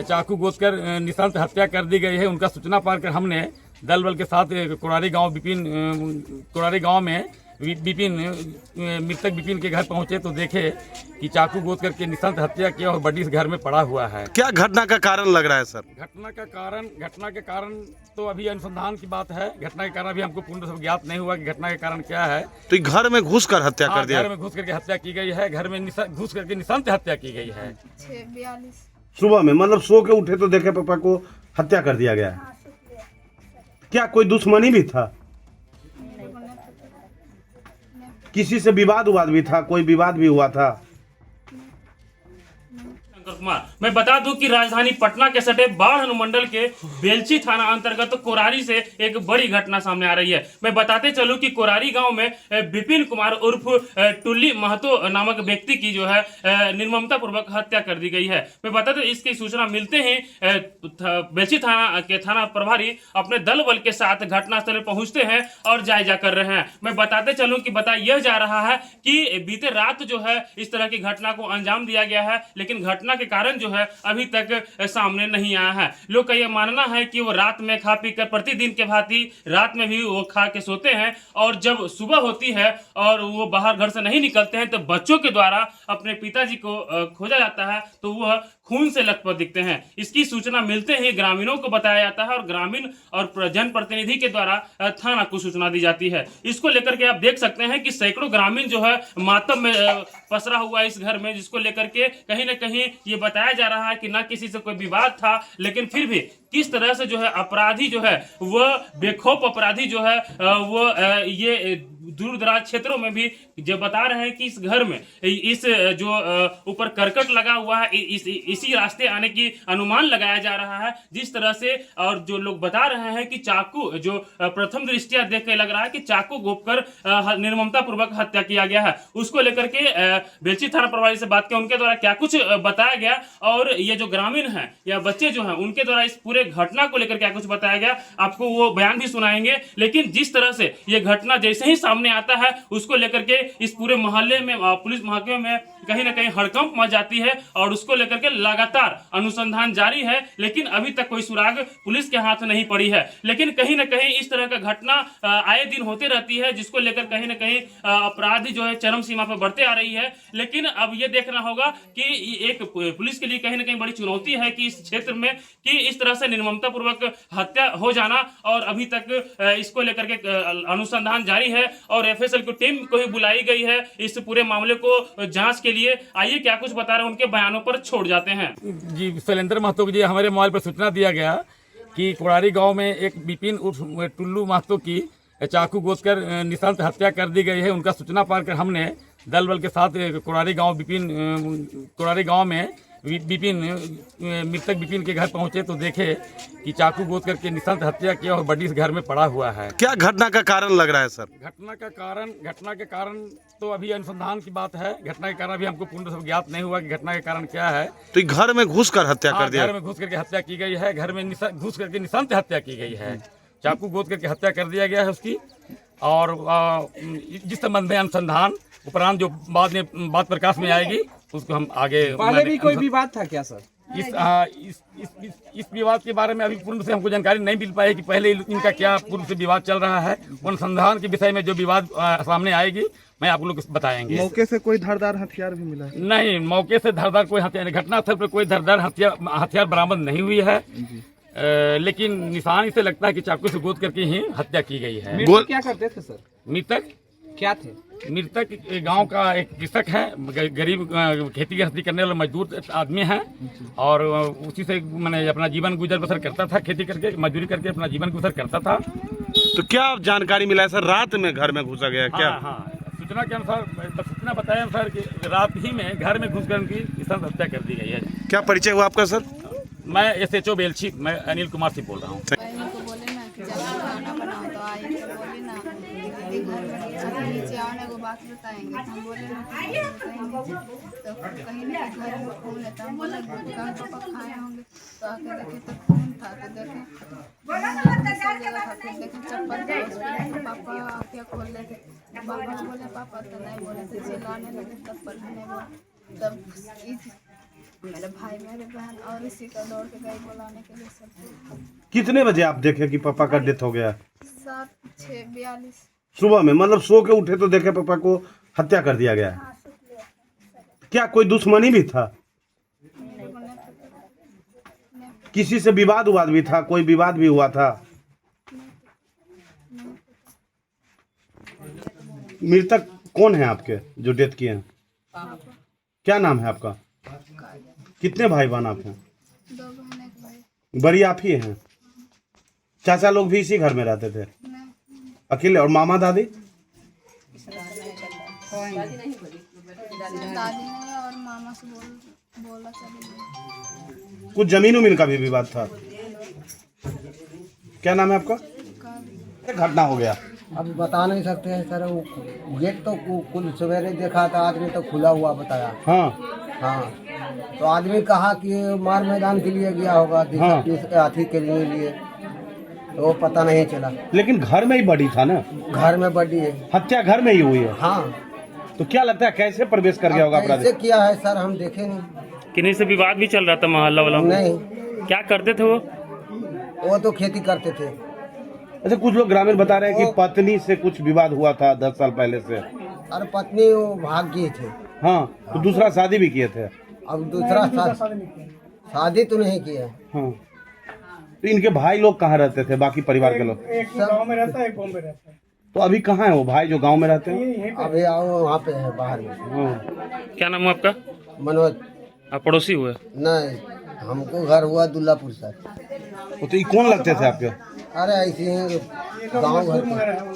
चाकू गोदकर निशांत हत्या कर दी गई है। उनका सूचना पाकर हमने दल बल के साथ कोड़ारी गांव में मृतक विपिन के घर पहुंचे तो देखे कि चाकू गोद करके निशांत हत्या किया और बॉडी घर में पड़ा हुआ है। क्या घटना का कारण लग रहा है सर? घटना के कारण तो अभी अनुसंधान की बात है। घटना के कारण अभी हमको पूर्ण रूप से ज्ञात नहीं हुआ कि घटना के कारण क्या है। तो घर में घुस कर हत्या कर दिया? घर में घुस करके हत्या की गई है। घर में घुस करके निशांत हत्या की गई है। 6:42 सुबह में, मतलब सो के उठे तो देखे पापा को हत्या कर दिया गया है। क्या कोई दुश्मनी भी था? किसी से विवाद भी था? कोई विवाद भी हुआ था? मैं बता दूं कि राजधानी पटना के सटे बाढ़ अनुमंडल के बेलछी थाना अंतर्गत कोरारी से एक बड़ी घटना सामने आ रही है। मैं बताते चलूं कि कोरारी गांव में विपिन कुमार उर्फ टुल्ली महतो नामक व्यक्ति की जो है निर्ममता पूर्वक हत्या कर दी गई है। मैं बता दूं इसकी सूचना मिलते ही बेलछी थाना के थाना प्रभारी अपने दल बल के साथ घटनास्थल पर पहुंचते हैं और जायजा कर रहे हैं। मैं बताते चलूं कि बताया यह जा रहा है कि बीते रात जो है इस तरह की घटना को अंजाम दिया गया है, लेकिन घटना के कारण जो है अभी तक सामने नहीं आया है। लोग का यह मानना है कि वो रात में खा पी कर प्रतिदिन के भांति रात में भी वो खा के सोते हैं और जब सुबह होती है और वो बाहर घर से नहीं निकलते हैं तो बच्चों के द्वारा अपने पिताजी को खोजा जाता है तो वह खून से लथपथ दिखते हैं। इसकी सूचना मिलते ही ग्रामीणों को बताया जाता है और ग्रामीण और जनप्रतिनिधि के द्वारा थाना को सूचना दी जाती है। इसको लेकर के आप देख सकते हैं कि सैकड़ों ग्रामीण जो है मातम में पसरा हुआ है इस घर में, जिसको लेकर के कहीं ना कहीं ये बताया जा रहा है कि ना किसी से कोई विवाद था, लेकिन फिर भी किस तरह से जो है अपराधी जो है वह बेखौफ अपराधी जो है वो ये दूर दराज क्षेत्रों में भी जो बता रहे हैं कि इस घर में इस जो ऊपर करकट लगा हुआ है इसी रास्ते आने की अनुमान लगाया जा रहा है जिस तरह से। और जो लोग बता रहे हैं कि चाकू जो प्रथम दृष्टिया देख के लग रहा है कि चाकू घोंपकर निर्ममता पूर्वक हत्या किया गया है। उसको लेकर के बेलछी थाना प्रभारी से बात की, उनके द्वारा क्या कुछ बताया गया और ये जो ग्रामीण हैं या बच्चे जो हैं उनके द्वारा इस पूरे घटना को लेकर क्या कुछ बताया गया, आपको वो बयान भी सुनाएंगे। लेकिन जिस तरह से ये घटना जैसे ही सामने आता है उसको लेकर के इस पूरे मोहल्ले में पुलिस महकमे में कहीं ना कहीं हड़कंप मच जाती है और उसको लेकर के लगातार अनुसंधान जारी है, लेकिन अभी तक कोई सुराग पुलिस के हाथ नहीं पड़ी है। लेकिन कहीं ना कहीं इस तरह का घटना आए दिन होते रहती है जिसको लेकर कहीं ना कहीं अपराधी जो है चरम सीमा पर बढ़ते आ रही है। लेकिन अब ये देखना होगा कि एक पुलिस के लिए कहीं ना कहीं बड़ी चुनौती है कि इस क्षेत्र में कि इस तरह से निर्ममता पूर्वक हत्या हो जाना, और अभी तक इसको लेकर के अनुसंधान जारी है और एफएसएल की टीम को ही बुलाई गई है इस पूरे मामले को जांच के लिए। आइए क्या कुछ बता रहे हैं, उनके बयानों पर छोड़ जाते हैं। जी शैलेंद्र महतो जी, हमारे मोबाइल पर सूचना दिया गया कि कोड़ारी गांव में एक विपिन उर्फ टुल्लू महतो की चाकू गोदकर निशांत हत्या कर दी गई है। उनका सूचना पाकर हमने दल बल के साथ कोड़ारी गांव में मृतक विपिन के घर पहुंचे तो देखे कि चाकू गोद करके निशांत हत्या किया और बॉडी घर में पड़ा हुआ है। क्या घटना का कारण लग रहा है सर? घटना के कारण तो अभी अनुसंधान की बात है। घटना के कारण अभी हमको पूर्ण रूप से ज्ञात नहीं हुआ कि घटना के कारण क्या है। तो घर में घुस कर हत्या कर दिया? घर में घुस करके हत्या की गई है। घर में घुस करके निशांत हत्या की गई है। चाकू गोद करके हत्या कर दिया गया है उसकी। और जिस संबंध में अनुसंधान उपरांत जो बाद में बात प्रकाश में आएगी उसको हम आगे। पहले भी कोई विवाद था क्या सर? इस विवाद के बारे में अभी पूर्ण से हमको जानकारी नहीं मिल पाई कि पहले इनका क्या पूर्ण से विवाद चल रहा है। अनुसंधान के विषय में जो विवाद सामने आएगी मैं आप लोग बताएंगे। मौके से कोई धारदार हथियार भी मिला है? नहीं, मौके से धारदार कोई हथियार, घटनास्थल पर कोई धारदार हथियार बरामद नहीं हुई है। लेकिन निशान से लगता है कि चाकू से गोद करके ही हत्या की गई है। मृतक क्या करते थे सर? मृतक क्या थे? मृतक गांव का एक कृषक है, गरीब खेती गृहस्थी करने वाला मजदूर आदमी है और उसी से मैंने अपना जीवन गुजर बसर करता था, खेती करके मजदूरी करके अपना जीवन गुजर करता था। तो क्या जानकारी मिला है सर? रात में घर में घुसा गया क्या? हाँ, सूचना के अनुसार, सूचना बताया अनुसार कि रात ही में घर में घुस कर उनकी निशांत हत्या कर दी गई है। क्या परिचय हुआ आपका सर? मैं SHO बेलछी, मैं अनिल कुमार सिंह बोल रहा हूँ। नीचे आने को बात बताएंगे तो हम बोले ना तो कहीं ना घर में खून है तो हम बोले कहाँ पापा खाए होंगे तो आके देखे तो खून था तो देखे फिर देखे चप्पल था पापा क्या खोल रहे थे। पापा को बोले, पापा तो नहीं बोले थे, चिल्लाने लगे, तब पर भी नहीं बोले। तब मेरे भाई, मेरे बहन और इसी का दौड़ के गई बुलाने के लिए सब। कितने बजे आप देखे कि पापा का डेथ हो गया? 7:42 सुबह में, मतलब सो के उठे तो देखे पापा को हत्या कर दिया गया है। क्या कोई दुश्मनी भी था? किसी से विवाद भी था? कोई विवाद भी हुआ था? मृतक कौन है आपके जो डेथ किए हैं? क्या नाम है आपका? कितने भाई बहन आप हैं? 2 बहन 1 भाई। बड़ी आप ही हैं? चाचा लोग भी इसी घर में रहते थे? नहीं, अकेले? और मामा दादी? दादी नहीं और मामा से बोला चली गई। कुछ जमीन उमीन का भी विवाद था? क्या नाम है आपका? क्या घटना हो गया? अब बता नहीं सकते हैं सर। वो गेट तो कुल सवेरे देखा था, आदमी तो खुला हुआ बताया। हाँ, तो आदमी कहा कि मार मैदान के लिए गया होगा, हाथी के लिए, तो वो पता नहीं चला। लेकिन घर में ही बड़ी था ना? घर में बड़ी है, हत्या घर में ही हुई है। हाँ। तो क्या लगता है कैसे प्रवेश कर गया होगा अपराधी? कैसे किया है सर, हम देखे नहीं। किन्हीं से विवाद भी चल रहा था मोहल्ला वाला में? नहीं, क्या करते थे वो तो खेती करते थे। अच्छा, कुछ लोग ग्रामीण बता रहे हैं कि पत्नी से कुछ विवाद हुआ था 10 साल पहले से। और पत्नी वो भाग गई थे। हाँ, तो दूसरा शादी भी किए थे? अब दूसरा शादी तो नहीं किया। हाँ, तो इनके भाई लोग कहाँ रहते थे? बाकी परिवार के लोग? एक गांव में रहता है, एक बॉम्बे रहता है। तो अभी कहाँ है वो भाई जो गांव में रहते हैं? अभी आओ वहाँ पे है बाहर में। हाँ। क्या नाम है आपका? मनोज। आप पड़ोसी हुए? नहीं, हमको घर हुआ दुल्लापुर सर। तो ये कौन लगते थे आपके? अरे ऐसे ही गाँव घर